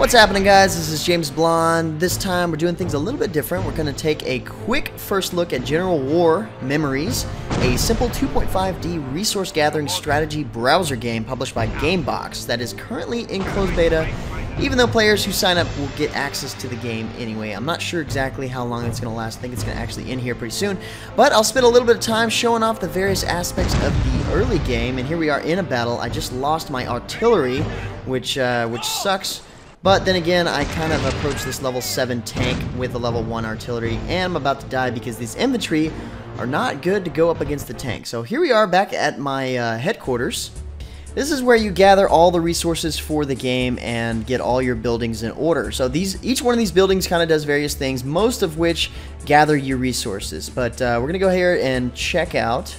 What's happening, guys? This is James Blonde. This time we're doing things a little bit different. We're going to take a quick first look at General War Memories, a simple 2.5D resource gathering strategy browser game published by Gamebox that is currently in closed beta, even though players who sign up will get access to the game anyway. I'm not sure exactly how long it's going to last. I think it's going to actually end here pretty soon, but I'll spend a little bit of time showing off the various aspects of the early game. And here we are in a battle. I just lost my artillery, which sucks. But then again, I kind of approached this level 7 tank with a level 1 artillery, and I'm about to die because these infantry are not good to go up against the tank. So here we are back at my headquarters. This is where you gather all the resources for the game and get all your buildings in order. So each one of these buildings kind of does various things, most of which gather your resources. But we're going to go here and check out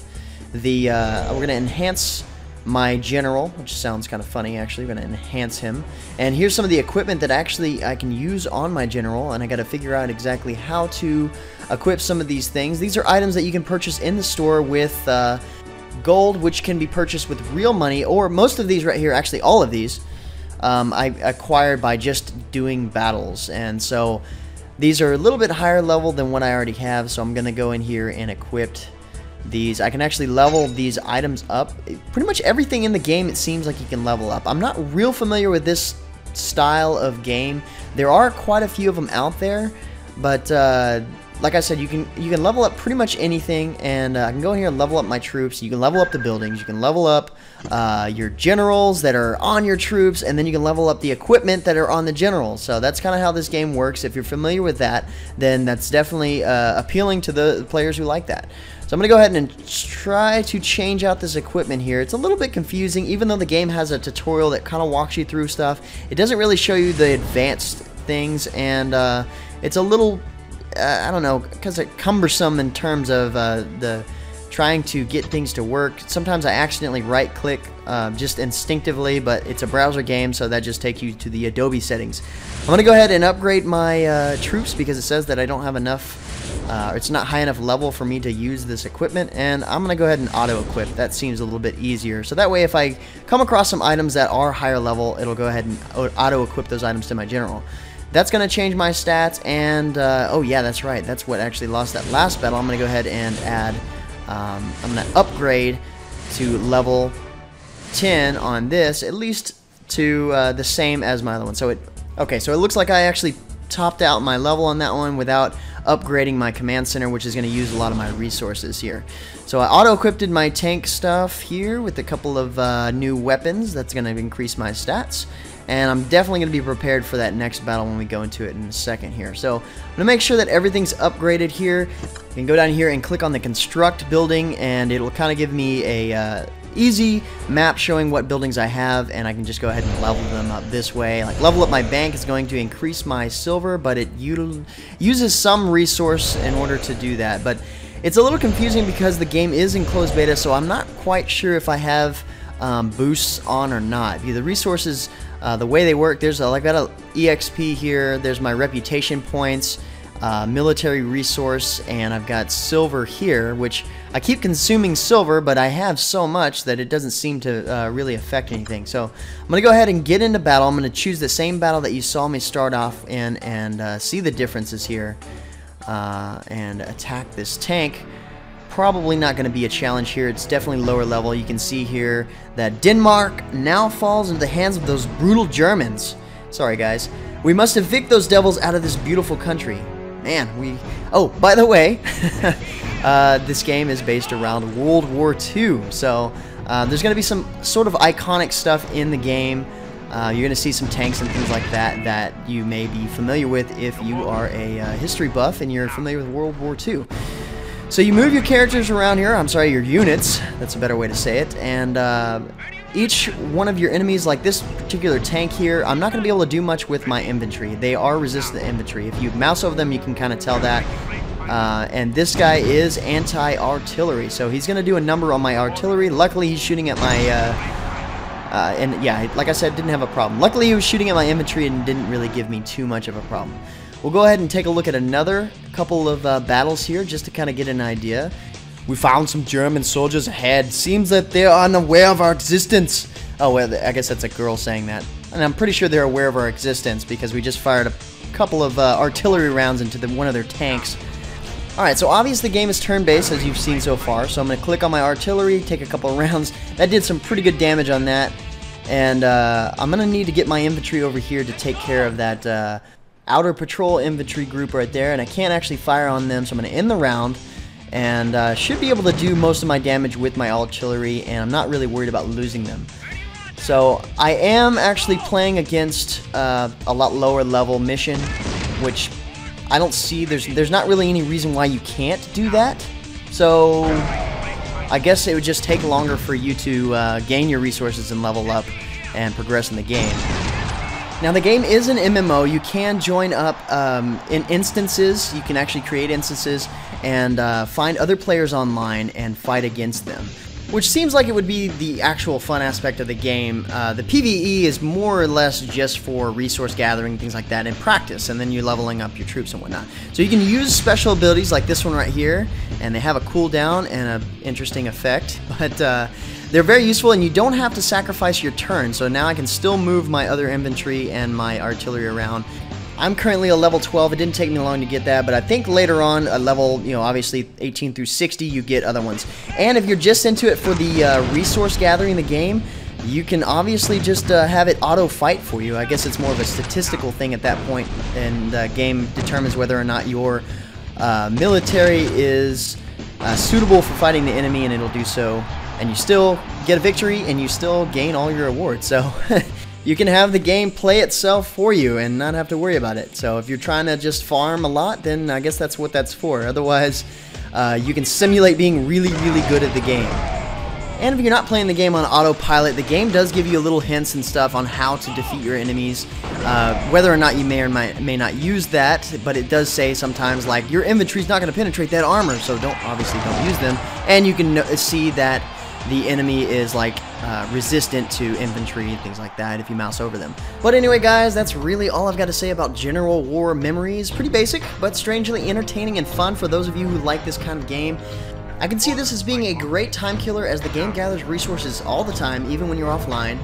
the, we're going to enhance my general, which sounds kind of funny actually. We're going to enhance him. And here's some of the equipment that actually I can use on my general, and I got to figure out exactly how to equip some of these things. These are items that you can purchase in the store with gold, which can be purchased with real money, or most of these right here, actually all of these, I acquired by just doing battles. And so these are a little bit higher level than what I already have, so I'm going to go in here and equip these. I can actually level these items up. Pretty much everything in the game, it seems like you can level up. I'm not real familiar with this style of game. There are quite a few of them out there, but like I said, you can level up pretty much anything, and I can go in here and level up my troops. You can level up the buildings. You can level up your generals that are on your troops, and then you can level up the equipment that are on the generals. So that's kind of how this game works. If you're familiar with that, then that's definitely appealing to the players who like that. So I'm going to go ahead and try to change out this equipment here. It's a little bit confusing, even though the game has a tutorial that kind of walks you through stuff. It doesn't really show you the advanced things, and it's a little, I don't know, because it's cumbersome in terms of the trying to get things to work. Sometimes I accidentally right-click just instinctively, but it's a browser game, so that just takes you to the Adobe settings. I'm going to go ahead and upgrade my troops because it says that I don't have enough. It's not high enough level for me to use this equipment, and I'm going to go ahead and auto-equip. That seems a little bit easier. So that way, if I come across some items that are higher level, it'll go ahead and auto-equip those items to my general. That's going to change my stats, and oh yeah, that's right. That's what actually lost that last battle. I'm going to go ahead and add, I'm going to upgrade to level 10 on this, at least to the same as my other one. So okay, so it looks like I actually topped out my level on that one without upgrading my command center, which is going to use a lot of my resources here. So I auto-equipped my tank stuff here with a couple of new weapons. That's going to increase my stats, and I'm definitely going to be prepared for that next battle when we go into it in a second here. So I'm going to make sure that everything's upgraded here. You can go down here and click on the construct building, and it'll kind of give me a easy map showing what buildings I have, and I can just go ahead and level them up this way. Like, level up my bank is going to increase my silver, but it uses some resource in order to do that. But it's a little confusing because the game is in closed beta, so I'm not quite sure if I have boosts on or not. The resources, the way they work, I've got an EXP here, there's my reputation points, military resource, and I've got silver here, which I keep consuming silver, but I have so much that it doesn't seem to really affect anything. So I'm going to go ahead and get into battle. I'm going to choose the same battle that you saw me start off in, and see the differences here, and attack this tank. Probably not going to be a challenge here. It's definitely lower level. You can see here that Denmark now falls into the hands of those brutal Germans. Sorry, guys. We must evict those devils out of this beautiful country. Man, oh, by the way, this game is based around World War II, so there's going to be some sort of iconic stuff in the game. You're going to see some tanks and things like that you may be familiar with if you are a history buff and you're familiar with World War II. So you move your characters around here, your units, that's a better way to say it, and each one of your enemies, like this particular tank here, I'm not going to be able to do much with my infantry. They are resistant to infantry. If you mouse over them, you can kind of tell that. And this guy is anti-artillery, so he's going to do a number on my artillery. Luckily, he's shooting at my, and yeah, like I said, didn't have a problem. Luckily, he was shooting at my infantry and didn't really give me too much of a problem. We'll go ahead and take a look at another couple of battles here, just to kind of get an idea. We found some German soldiers ahead. Seems that they are unaware of our existence. Oh, well, I guess that's a girl saying that. And I'm pretty sure they're aware of our existence because we just fired a couple of artillery rounds into one of their tanks. Alright, so obviously the game is turn-based as you've seen so far, so I'm going to click on my artillery, take a couple of rounds. That did some pretty good damage on that, and I'm going to need to get my infantry over here to take care of that outer patrol infantry group right there, and I can't actually fire on them, so I'm going to end the round, and should be able to do most of my damage with my artillery, and I'm not really worried about losing them. So I am actually playing against a lot lower level mission, which I don't see, there's not really any reason why you can't do that. So I guess it would just take longer for you to gain your resources and level up and progress in the game. Now the game is an MMO. You can join up in instances. You can actually create instances and find other players online and fight against them, which seems like it would be the actual fun aspect of the game. The PvE is more or less just for resource gathering, things like that, and practice, and then you're leveling up your troops and whatnot. So you can use special abilities like this one right here, and they have a cooldown and an interesting effect, but they're very useful, and you don't have to sacrifice your turn, so now I can still move my other infantry and my artillery around. I'm currently a level 12. It didn't take me long to get that, but I think later on, a level, obviously 18 through 60, you get other ones. And if you're just into it for the resource gathering in the game, you can obviously just have it auto-fight for you. I guess it's more of a statistical thing at that point, and the game determines whether or not your military is suitable for fighting the enemy, and it'll do so. And you still get a victory, and you still gain all your rewards, so... You can have the game play itself for you and not have to worry about it. So if you're trying to just farm a lot, then I guess that's what that's for. Otherwise, you can simulate being really, really good at the game. And if you're not playing the game on autopilot, the game does give you a little hints and stuff on how to defeat your enemies. Whether or not you may or may not use that, but it does say sometimes like your infantry's not going to penetrate that armor, so obviously don't use them. And you can see that the enemy is like resistant to infantry and things like that if you mouse over them. But anyway guys, that's really all I've got to say about General War Memories. Pretty basic, but strangely entertaining and fun for those of you who like this kind of game. I can see this as being a great time killer as the game gathers resources all the time, even when you're offline.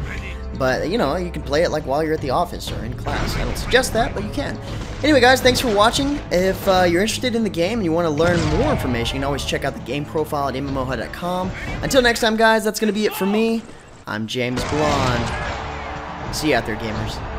But, you can play it like while you're at the office or in class. I don't suggest that, but you can. Anyway, guys, thanks for watching. If you're interested in the game and you want to learn more information, you can always check out the game profile at MMOHUD.com. Until next time, guys, that's going to be it for me. I'm James Blonde. See you out there, gamers.